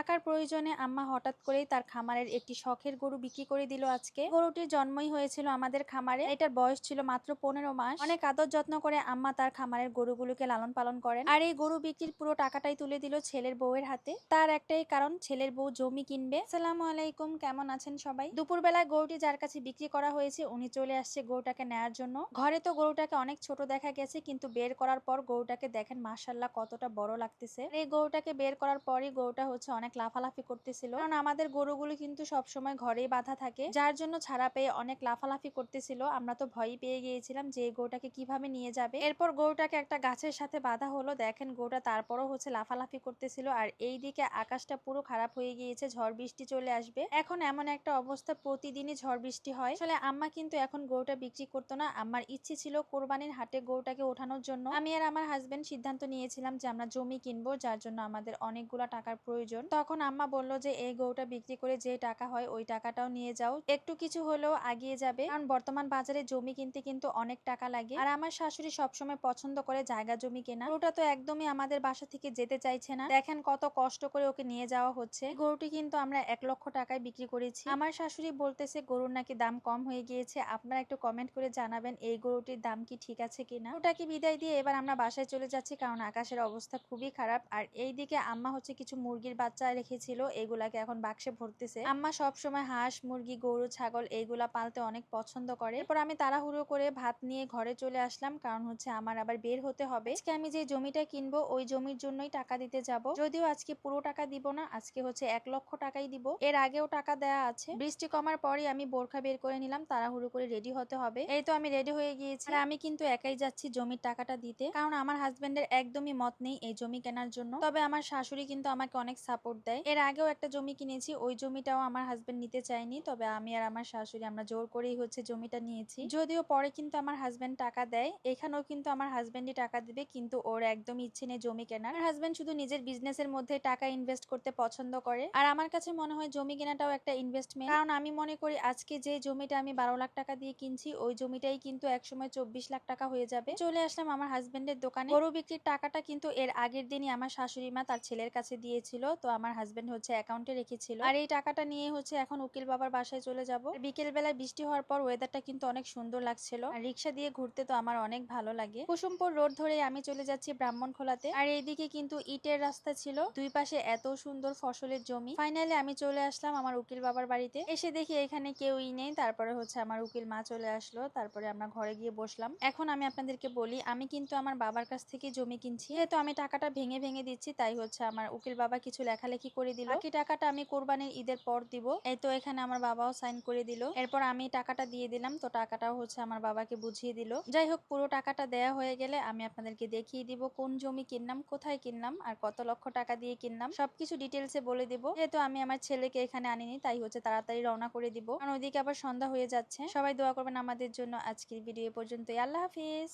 টাকার প্রয়োজনে আম্মা হঠাৎ করেই তার খামারের একটি শখের গরু বিক্রি করে দিল আজকে। গরুটির জন্মই হয়েছিল আমাদের খামারে। এটার বয়স ছিল মাত্র 15 মাস। অনেক আদর যত্ন করে আম্মা তার খামারের গরুগুলোকে লালন পালন করেন। আর এই গরু বিক্রির পুরো টাকাটাই তুলে দিল ছেলের বউয়ের হাতে। তার একটাই কারণ, ছেলের বউ জমি কিনবে। আসসালামু আলাইকুম, কেমন আছেন সবাই? দুপুরবেলায় গরুটি যার কাছে বিক্রি করা হয়েছে উনি চলে আসছে গরুটাকে নেয়ার জন্য। ঘরে তো গরুটাকে অনেক ছোট দেখা গেছে, কিন্তু বের করার পর গরুটাকে দেখেন মাশাআল্লাহ কতটা বড় লাগতেছে। এই গরুটাকে বের করার পরই গরুটা হচ্ছে অনেক লাফালাফি করতেছিল, কারণ আমাদের গরুগুলো কিন্তু সবসময় ঘরেই বাঁধা থাকে, যার জন্য ছাড়া পেয়ে অনেক লাফালাফি করতেছিল। আমরা তো ভয়ই পেয়ে গিয়েছিলাম যে এই গরুটাকে কিভাবে নিয়ে যাবে। এরপর গরুটাকে একটা গাছের সাথে বাঁধা হলো। দেখেন গরুটা তারপরও হচ্ছে লাফালাফি করতেছিল। আর এইদিকে আকাশটা পুরো খারাপ হয়ে গিয়েছে, ঝড় বৃষ্টি চলে আসবে। এখন এমন একটা অবস্থা, প্রতিদিনই ঝড় বৃষ্টি হয়। আসলে আম্মা কিন্তু এখন গরুটা বিক্রি করতো না। আমার ইচ্ছে ছিল কোরবানির হাটে গরুটাকে ওঠানোর জন্য। আমি আর আমার হাজবেন্ড সিদ্ধান্ত নিয়েছিলাম যে আমরা জমি কিনবো, যার জন্য আমাদের অনেকগুলা টাকার প্রয়োজন। তখন আম্মা বলল যে এই গরুটা বিক্রি করে যে টাকা হয় ওই টাকাটাও নিয়ে যাও, একটু কিছু হলেও আগিয়ে যাবে, কারণ বর্তমান বাজারে জমি কিনতে কিন্তু অনেক টাকা লাগে। আর আমার শাশুড়ি সবসময় পছন্দ করে জায়গা জমি কেনা। গরুটা তো একদমই আমাদের বাসা থেকে যেতে চাইছে না। দেখেন কত কষ্ট করে ওকে নিয়ে যাওয়া হচ্ছে। গরুটি কিন্তু আমরা 1 লক্ষ টাকায় বিক্রি করেছি। আমার শাশুড়ি বলতেছে গরুর নাকি দাম কম হয়ে গিয়েছে। আপনারা একটু কমেন্ট করে জানাবেন এই গরুটির দাম কি ঠিক আছে কিনা। ওটাকে বিদায় দিয়ে এবার আমরা বাসায় চলে যাচ্ছি, কারণ আকাশের অবস্থা খুবই খারাপ। আর এইদিকে আম্মা হচ্ছে কিছু মুরগির বাচ্চা রেখেছিল, এগুলাকে এখন বাক্সে ভরতেছে। আম্মা সব সময় হাঁস, মুরগি, গরু, ছাগল এইগুলা পালতে অনেক পছন্দ করে। এরপর আমি তাড়াহুড়ো করে ভাত নিয়ে ঘরে চলে আসলাম, কারণ হচ্ছে আমার আবার বের হতে হবে। আজকে আমি যে জমিটা কিনবো ওই জমির জন্যই টাকা দিতে যাব। যদিও আজকে পুরো টাকা দিব না, আজকে হচ্ছে 1 লক্ষ টাকাই দিব। এর আগেও টাকা দেয়া আছে। বৃষ্টি কমার পরে আমি বোরখা বের করে নিলাম, তাড়াহুড়ো করে রেডি হতে হবে। এই তো আমি রেডি হয়ে গিয়েছি। আর আমি কিন্তু একাই যাচ্ছি জমির টাকাটা দিতে, কারণ আমার হাজবেন্ডের একদমই মত নেই এই জমি কেনার জন্য। তবে আমার শাশুড়ি কিন্তু আমাকে অনেক সাপোর্ট দেয়। এর আগেও একটা জমি কিনেছি, ওই জমিটাও আমার হাজবেন্ড নিতে চায়নি, তবে আমি আর আমার শাশুড়ি আমরা জোর করেই হচ্ছে জমিটা নিয়েছি। যদিও পরে কিন্তু আমার হাজবেন্ড টাকা দেয়, এখানেও কিন্তু আমার হাজবেন্ডই টাকা দিবে, কিন্তু ওর একদমই ইচ্ছে নেই জমি কেনার। আমার হাজবেন্ড শুধু নিজের বিজনেসের মধ্যে টাকা ইনভেস্ট করতে পছন্দ করে। আর আমার কাছে মনে হয় জমি কেনাটাও একটা ইনভেস্টমেন্ট, কারণ আমি মনে করি আজকে যে জমিটা আমি 12 লাখ টাকা দিয়ে কিনছি ওই জমিটাই কিন্তু একসময় 24 লাখ টাকা হয়ে যাবে। চলে আসলাম আমার হাজবেন্ডের দোকানে। গরু বিক্রির টাকাটা কিন্তু এর আগের দিনই আমার শাশুড়ি মা তার ছেলের কাছে দিয়েছিল, তো আমার হাজবেন্ড হচ্ছে অ্যাকাউন্টে রেখেছিল। আর এই টাকাটা নিয়ে হচ্ছে এখন উকিল বাবার বাসায় চলে যাব। বিকেল বেলায় বৃষ্টি হওয়ার পর ওয়েদারটা কিন্তু অনেক সুন্দর লাগছিল। আর রিক্সা দিয়ে ঘুরতে তো আমার অনেক ভালো লাগে। কুসুমপুর রোড ধরে আমি চলে যাচ্ছি ব্রাহ্মণখোলাতে। আর এইদিকে কিন্তু ইটের রাস্তা ছিল, দুই পাশে এত সুন্দর ফসলের জমি। ফাইনালি আমি চলে আসলাম আমার উকিল বাবার বাড়িতে। এসে দেখি এখানে কেউই নেই। তারপরে হচ্ছে আমার উকিল মা চলে আসলো, তারপরে আমরা ঘরে গিয়ে বসলাম। এখন আমি আপনাদেরকে বলি, আমি কিন্তু আমার বাবার কাছ থেকে জমি কিনছি, যেহেতু আমি টাকাটা ভেঙে ভেঙে দিচ্ছি, তাই হচ্ছে আমার উকিল বাবা কিছু লেখালেখি করে দিল। বাকি টাকাটা আমি কোরবানির ঈদের পর দিব। এই তো এখানে আমার বাবাও সাইন করে দিল। এরপর আমি টাকাটা দিয়ে দিলাম, তো টাকাটাও হচ্ছে আমার বাবাকে বুঝিয়ে দিল। যাই হোক, পুরো টাকাটা দেয়া হয়ে গেলে আমি আপনাদেরকে দেখিয়ে দিব কোন জমি কিনলাম, কোথায় কিনলাম, আর কত লক্ষ টাকা দিয়ে কিনলাম, সবকিছু ডিটেলসে বলে দিব। যেহেতু আমি আমার ছেলেকে এখানে আনিনি, তাই হচ্ছে তাড়াতাড়ি রওনা করে দিব, কারণ ওইদিকে আবার সন্ধ্যা হয়ে যাচ্ছে। সবাই দোয়া করবেন আমাদের জন্য। আজকের ভিডিও পর্যন্তই। আল্লাহ হাফিজ।